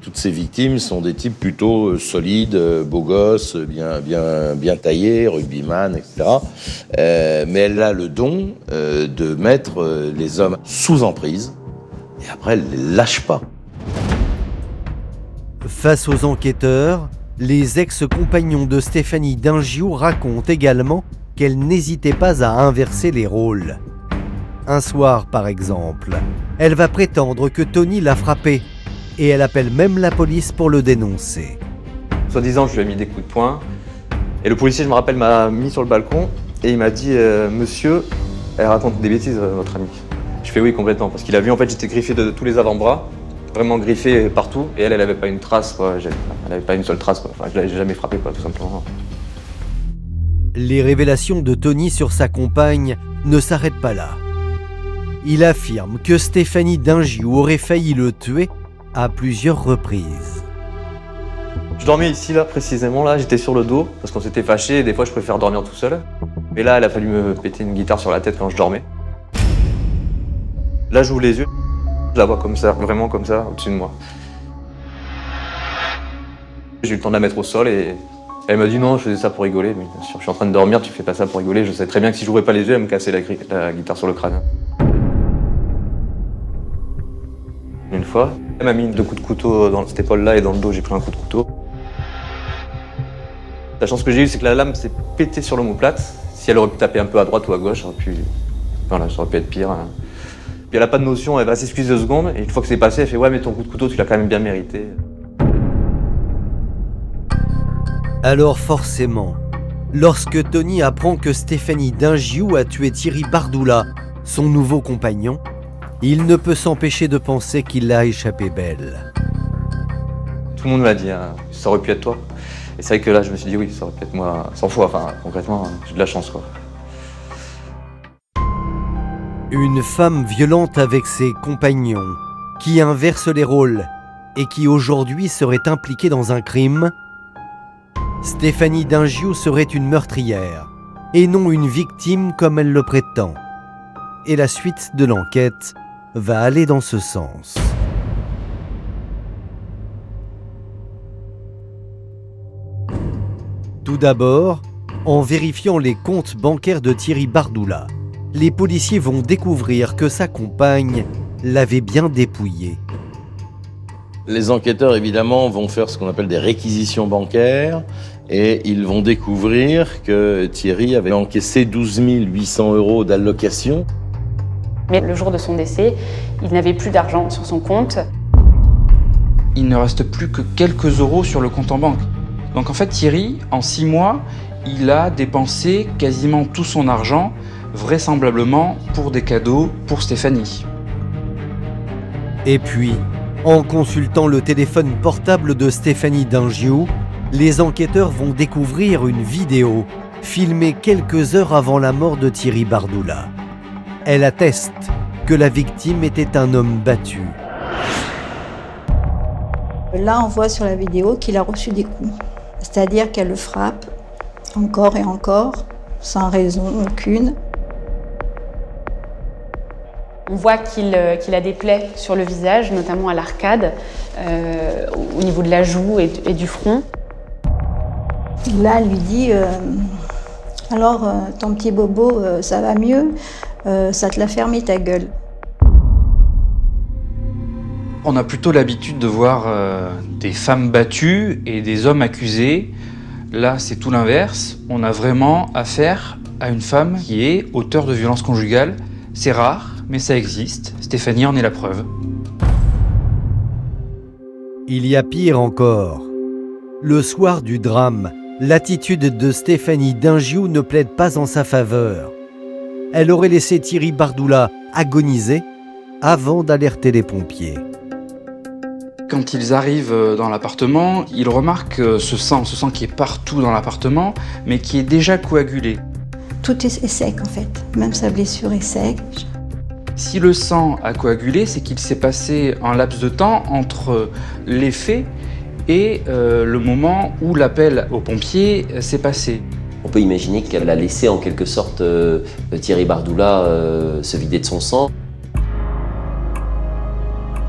Toutes ces victimes sont des types plutôt solides, beaux gosses, bien taillés, rugbyman, etc. Mais elle a le don de mettre les hommes sous emprise et après elle ne les lâche pas. Face aux enquêteurs, les ex-compagnons de Stéphanie Dingiou racontent également qu'elle n'hésitait pas à inverser les rôles. Un soir, par exemple, elle va prétendre que Tony l'a frappée et elle appelle même la police pour le dénoncer. Soi-disant, je lui ai mis des coups de poing et le policier, je me rappelle, m'a mis sur le balcon et il m'a dit « Monsieur, elle raconte des bêtises, votre amie ». Je fais oui, complètement, parce qu'il a vu, en fait, j'étais griffé de tous les avant-bras, vraiment griffé partout, et elle avait pas une trace, quoi. Elle avait pas une seule trace, quoi. Enfin, je l'ai jamais frappé, quoi, tout simplement. Les révélations de Tony sur sa compagne ne s'arrêtent pas là. Il affirme que Stéphanie Dingiou aurait failli le tuer à plusieurs reprises. Je dormais ici, là, précisément, là, j'étais sur le dos, parce qu'on s'était fâchés, et des fois je préfère dormir tout seul. Mais là, il a fallu me péter une guitare sur la tête quand je dormais. Là, j'ouvre les yeux, je la vois comme ça, vraiment comme ça, au-dessus de moi. J'ai eu le temps de la mettre au sol et elle m'a dit non, je faisais ça pour rigoler. Mais bien sûr, je suis en train de dormir, tu fais pas ça pour rigoler. Je sais très bien que si j'ouvrais pas les yeux, elle me cassait la guitare sur le crâne. Une fois, elle m'a mis 2 coups de couteau dans cette épaule-là et dans le dos, j'ai pris un coup de couteau. La chance que j'ai eue, c'est que la lame s'est pétée sur l'omoplate. Si elle aurait pu taper un peu à droite ou à gauche, ça aurait pu être pire. Puis elle n'a pas de notion, elle va s'excuser 2 secondes, et une fois que c'est passé, elle fait « Ouais, mais ton coup de couteau, tu l'as quand même bien mérité. » Alors forcément, lorsque Tony apprend que Stéphanie Dingiou a tué Thierry Bardoula, son nouveau compagnon, il ne peut s'empêcher de penser qu'il a échappé belle. Tout le monde m'a dit hein, « Ça aurait pu être toi. » Et c'est vrai que là, je me suis dit « Oui, ça aurait pu être moi 100 fois. » Enfin, concrètement, j'ai de la chance, quoi. Une femme violente avec ses compagnons, qui inverse les rôles et qui aujourd'hui serait impliquée dans un crime. Stéphanie Dingiou serait une meurtrière et non une victime comme elle le prétend. Et la suite de l'enquête va aller dans ce sens. Tout d'abord, en vérifiant les comptes bancaires de Thierry Bardoula, les policiers vont découvrir que sa compagne l'avait bien dépouillé. Les enquêteurs, évidemment, vont faire ce qu'on appelle des réquisitions bancaires et ils vont découvrir que Thierry avait encaissé 12 800 € d'allocation. Mais le jour de son décès, il n'avait plus d'argent sur son compte. Il ne reste plus que quelques euros sur le compte en banque. Donc en fait, Thierry, en 6 mois, il a dépensé quasiment tout son argent, vraisemblablement pour des cadeaux pour Stéphanie. Et puis, en consultant le téléphone portable de Stéphanie Dingiou, les enquêteurs vont découvrir une vidéo filmée quelques heures avant la mort de Thierry Bardoula. Elle atteste que la victime était un homme battu. Là, on voit sur la vidéo qu'il a reçu des coups. C'est-à-dire qu'elle le frappe encore et encore, sans raison aucune. On voit qu'il a des plaies sur le visage, notamment à l'arcade, au niveau de la joue et du front. Là, elle lui dit alors, ton petit bobo, ça va mieux, ça te l'a fermé ta gueule. On a plutôt l'habitude de voir des femmes battues et des hommes accusés. Là, c'est tout l'inverse. On a vraiment affaire à une femme qui est auteure de violences conjugales. C'est rare, mais ça existe. Stéphanie en est la preuve. Il y a pire encore. Le soir du drame, l'attitude de Stéphanie Dingiou ne plaide pas en sa faveur. Elle aurait laissé Thierry Bardoula agoniser avant d'alerter les pompiers. Quand ils arrivent dans l'appartement, ils remarquent ce sang qui est partout dans l'appartement, mais qui est déjà coagulé. Tout est sec en fait, même sa blessure est sec. Si le sang a coagulé, c'est qu'il s'est passé un laps de temps entre les faits et le moment où l'appel aux pompiers s'est passé. On peut imaginer qu'elle a laissé en quelque sorte Thierry Bardoula se vider de son sang.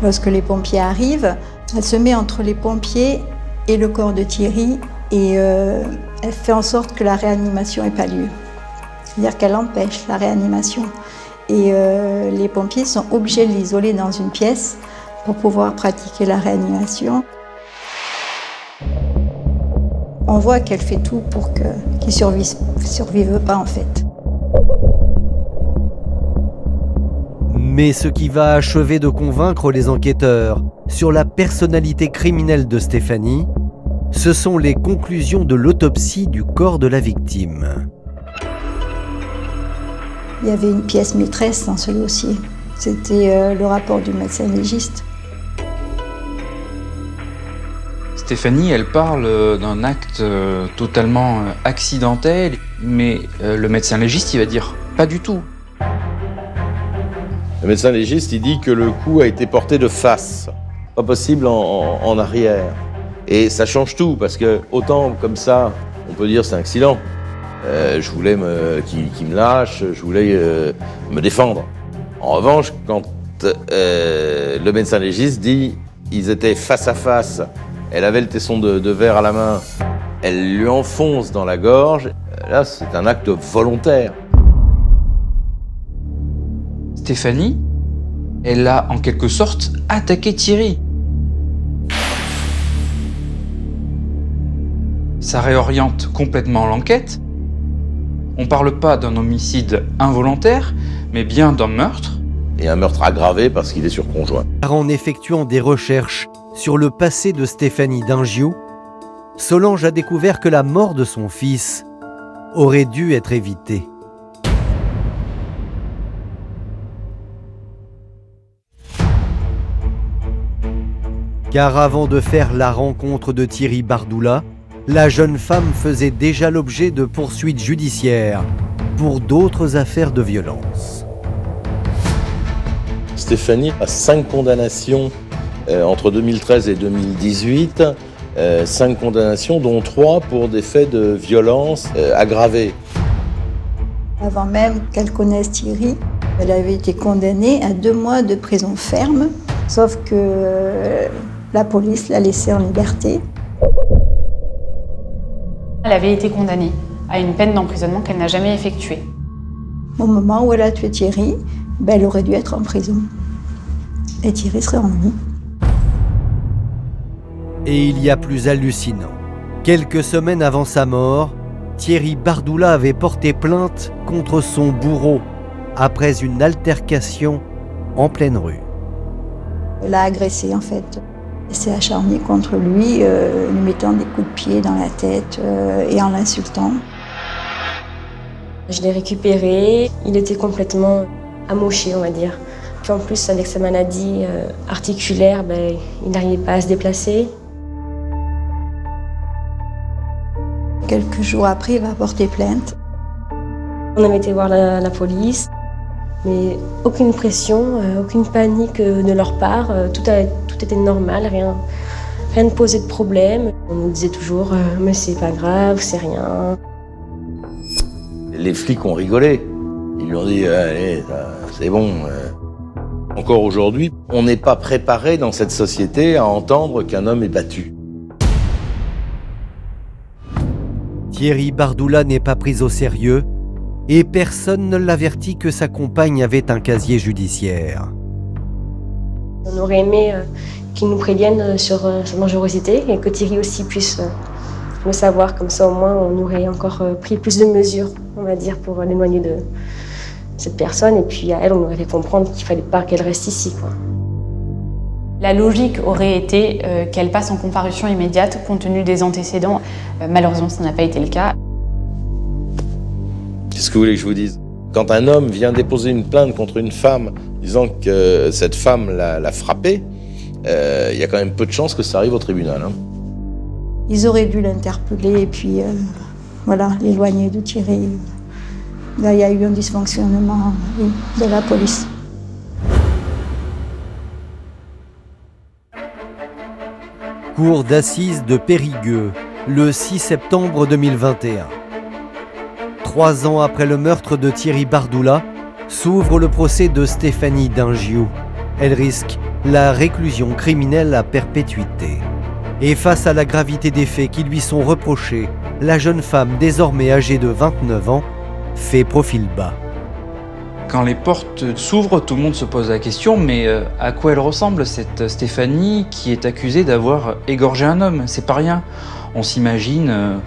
Lorsque les pompiers arrivent, Elle se met entre les pompiers et le corps de Thierry et elle fait en sorte que la réanimation n'ait pas lieu. C'est-à-dire qu'elle empêche la réanimation. Et les pompiers sont obligés de l'isoler dans une pièce pour pouvoir pratiquer la réanimation. On voit qu'elle fait tout pour qu'il ne survive pas en fait. Mais ce qui va achever de convaincre les enquêteurs sur la personnalité criminelle de Stéphanie, ce sont les conclusions de l'autopsie du corps de la victime. Il y avait une pièce maîtresse dans ce dossier. C'était le rapport du médecin légiste. Stéphanie, elle parle d'un acte totalement accidentel, mais le médecin légiste, il va dire pas du tout. Le médecin légiste, il dit que le coup a été porté de face, pas possible en arrière. Et ça change tout, parce que autant comme ça, on peut dire c'est un accident. Je voulais qu'il me lâche, je voulais me défendre. En revanche, quand le médecin légiste dit ils étaient face à face, elle avait le tesson de verre à la main, elle lui enfonce dans la gorge, là c'est un acte volontaire. Stéphanie, elle a en quelque sorte attaqué Thierry. Ça réoriente complètement l'enquête. On ne parle pas d'un homicide involontaire, mais bien d'un meurtre. Et un meurtre aggravé parce qu'il est sur conjoint. En effectuant des recherches sur le passé de Stéphanie Dingiou, Solange a découvert que la mort de son fils aurait dû être évitée. Car avant de faire la rencontre de Thierry Bardoula, la jeune femme faisait déjà l'objet de poursuites judiciaires pour d'autres affaires de violence. Stéphanie a 5 condamnations entre 2013 et 2018, 5 condamnations dont 3 pour des faits de violence aggravés. Avant même qu'elle connaisse Thierry, elle avait été condamnée à 2 mois de prison ferme, sauf que la police l'a laissée en liberté. Elle avait été condamnée à une peine d'emprisonnement qu'elle n'a jamais effectuée. Au moment où elle a tué Thierry, elle aurait dû être en prison. Et Thierry serait en vie. Et il y a plus hallucinant. Quelques semaines avant sa mort, Thierry Bardoula avait porté plainte contre son bourreau après une altercation en pleine rue. Elle l'a agressé en fait. Elle s'est acharnée contre lui, lui mettant des coups de pied dans la tête et en l'insultant. Je l'ai récupéré, il était complètement amoché, on va dire. Puis en plus, avec sa maladie articulaire, il n'arrivait pas à se déplacer. Quelques jours après, il va porter plainte. On avait été voir la police, mais aucune pression, aucune panique de leur part. Tout était normal, rien ne posait de problème. On nous disait toujours « mais c'est pas grave, c'est rien ». Les flics ont rigolé. Ils lui ont dit allez, c'est bon. Encore aujourd'hui, on n'est pas préparé dans cette société à entendre qu'un homme est battu. Thierry Bardoula n'est pas pris au sérieux et personne ne l'avertit que sa compagne avait un casier judiciaire. On aurait aimé qu'ils nous préviennent sur sa dangerosité et que Thierry aussi puisse le savoir. Comme ça, au moins, on aurait encore pris plus de mesures, on va dire, pour l'éloigner de cette personne. Et puis à elle, on aurait fait comprendre qu'il ne fallait pas qu'elle reste ici, quoi. La logique aurait été qu'elle passe en comparution immédiate compte tenu des antécédents. Malheureusement, ça n'a pas été le cas. Qu'est-ce que vous voulez que je vous dise? Quand un homme vient déposer une plainte contre une femme disant que cette femme l'a frappé, il y a quand même peu de chances que ça arrive au tribunal. Hein. Ils auraient dû l'interpeller et puis voilà, l'éloigner de Thierry. Là, il y a eu un dysfonctionnement de la police. Cour d'assises de Périgueux, le 6 septembre 2021. 3 ans après le meurtre de Thierry Bardoula, s'ouvre le procès de Stéphanie Dingiou. Elle risque la réclusion criminelle à perpétuité. Et face à la gravité des faits qui lui sont reprochés, la jeune femme, désormais âgée de 29 ans, fait profil bas. Quand les portes s'ouvrent, tout le monde se pose la question, mais à quoi elle ressemble cette Stéphanie qui est accusée d'avoir égorgé un homme? C'est pas rien. On s'imagine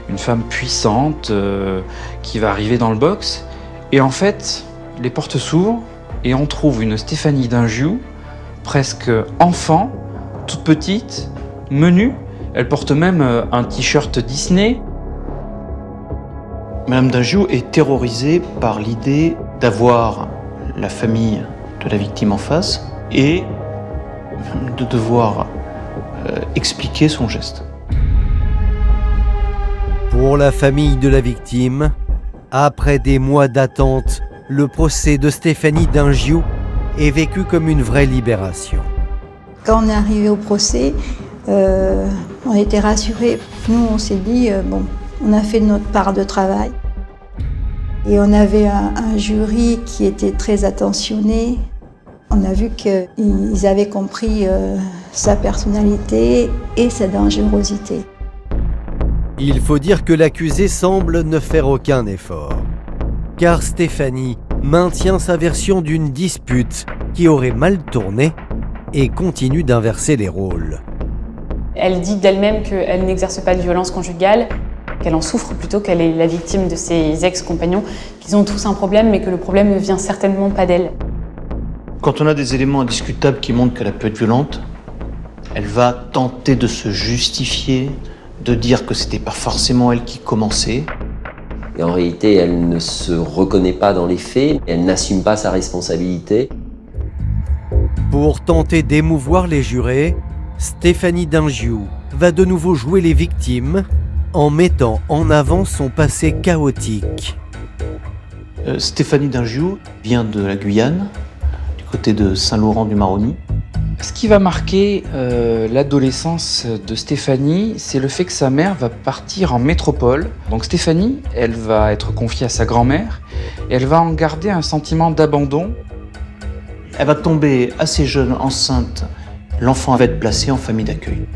une femme puissante qui va arriver dans le box, et en fait, les portes s'ouvrent et on trouve une Stéphanie Dingiou, presque enfant, toute petite, menue. Elle porte même un t-shirt Disney. Madame Dingiou est terrorisée par l'idée d'avoir la famille de la victime en face et de devoir expliquer son geste. Pour la famille de la victime, après des mois d'attente, le procès de Stéphanie Dingiou est vécu comme une vraie libération. Quand on est arrivé au procès, on était rassurés. Nous, on s'est dit, bon, on a fait notre part de travail. Et on avait un jury qui était très attentionné. On a vu qu'ils avaient compris sa personnalité et sa dangerosité. Il faut dire que l'accusé semble ne faire aucun effort. Car Stéphanie maintient sa version d'une dispute qui aurait mal tourné et continue d'inverser les rôles. Elle dit d'elle-même qu'elle n'exerce pas de violence conjugale, qu'elle en souffre plutôt qu'elle est la victime de ses ex-compagnons, qu'ils ont tous un problème mais que le problème ne vient certainement pas d'elle. Quand on a des éléments indiscutables qui montrent qu'elle peut être violente, elle va tenter de se justifier, de dire que c'était pas forcément elle qui commençait. Et en réalité, elle ne se reconnaît pas dans les faits, elle n'assume pas sa responsabilité. Pour tenter d'émouvoir les jurés, Stéphanie Dingiou va de nouveau jouer les victimes en mettant en avant son passé chaotique. Stéphanie Dingiou vient de la Guyane, du côté de Saint-Laurent-du-Maroni. Ce qui va marquer l'adolescence de Stéphanie, c'est le fait que sa mère va partir en métropole. Donc Stéphanie, elle va être confiée à sa grand-mère et elle va en garder un sentiment d'abandon. Elle va tomber assez jeune, enceinte. L'enfant va être placé en famille d'accueil.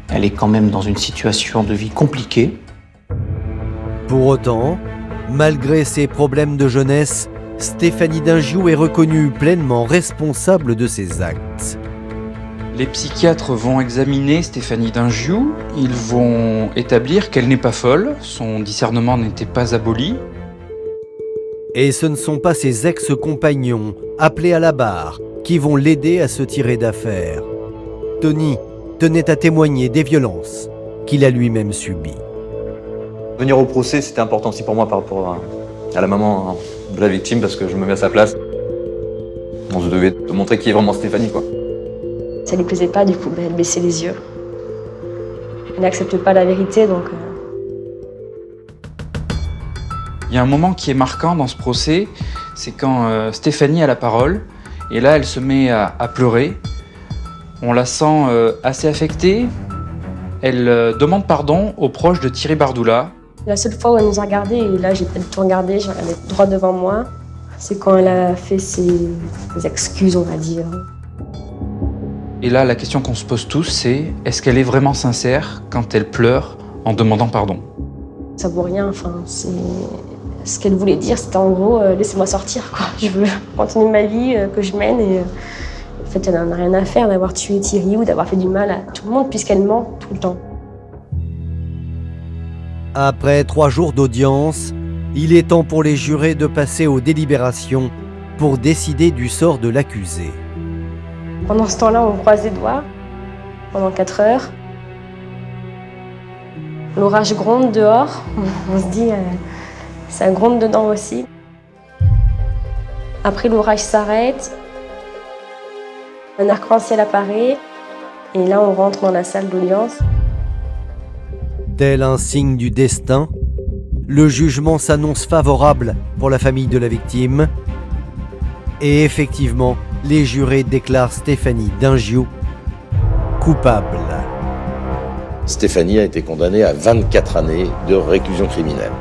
Elle est quand même dans une situation de vie compliquée. Pour autant, malgré ses problèmes de jeunesse, Stéphanie Dingiou est reconnue pleinement responsable de ses actes. Les psychiatres vont examiner Stéphanie Dingiou. Ils vont établir qu'elle n'est pas folle, son discernement n'était pas aboli. Et ce ne sont pas ses ex-compagnons, appelés à la barre, qui vont l'aider à se tirer d'affaire. Tony tenait à témoigner des violences qu'il a lui-même subies. Venir au procès, c'était important aussi pour moi par rapport à la maman de la victime, parce que je me mets à sa place. On se devait de montrer qui est vraiment Stéphanie, quoi. Ça lui plaisait pas, du coup, elle baissait les yeux. Elle n'accepte pas la vérité, donc... Il y a un moment qui est marquant dans ce procès, c'est quand Stéphanie a la parole, et là elle se met à pleurer. On la sent assez affectée. Elle demande pardon aux proches de Thierry Bardoula. La seule fois où elle nous a regardés, et là j'ai pas du tout regardé, j'ai regardé droit devant moi, c'est quand elle a fait ses excuses, on va dire. Et là, la question qu'on se pose tous, c'est est-ce qu'elle est vraiment sincère quand elle pleure en demandant pardon? Ça vaut rien, enfin, c'est... Ce qu'elle voulait dire, c'était en gros, laissez-moi sortir, quoi. Je veux continuer ma vie que je mène et en fait, elle n'en a rien à faire d'avoir tué Thierry ou d'avoir fait du mal à tout le monde puisqu'elle ment tout le temps. Après 3 jours d'audience, il est temps pour les jurés de passer aux délibérations pour décider du sort de l'accusé. Pendant ce temps-là, on croise les doigts pendant 4 heures. L'orage gronde dehors. On se dit, ça gronde dedans aussi. Après, l'orage s'arrête. Un arc-en-ciel apparaît. Et là, on rentre dans la salle d'audience. Tel un signe du destin, le jugement s'annonce favorable pour la famille de la victime. Et effectivement, les jurés déclarent Stéphanie Dingiou coupable. Stéphanie a été condamnée à 24 années de réclusion criminelle.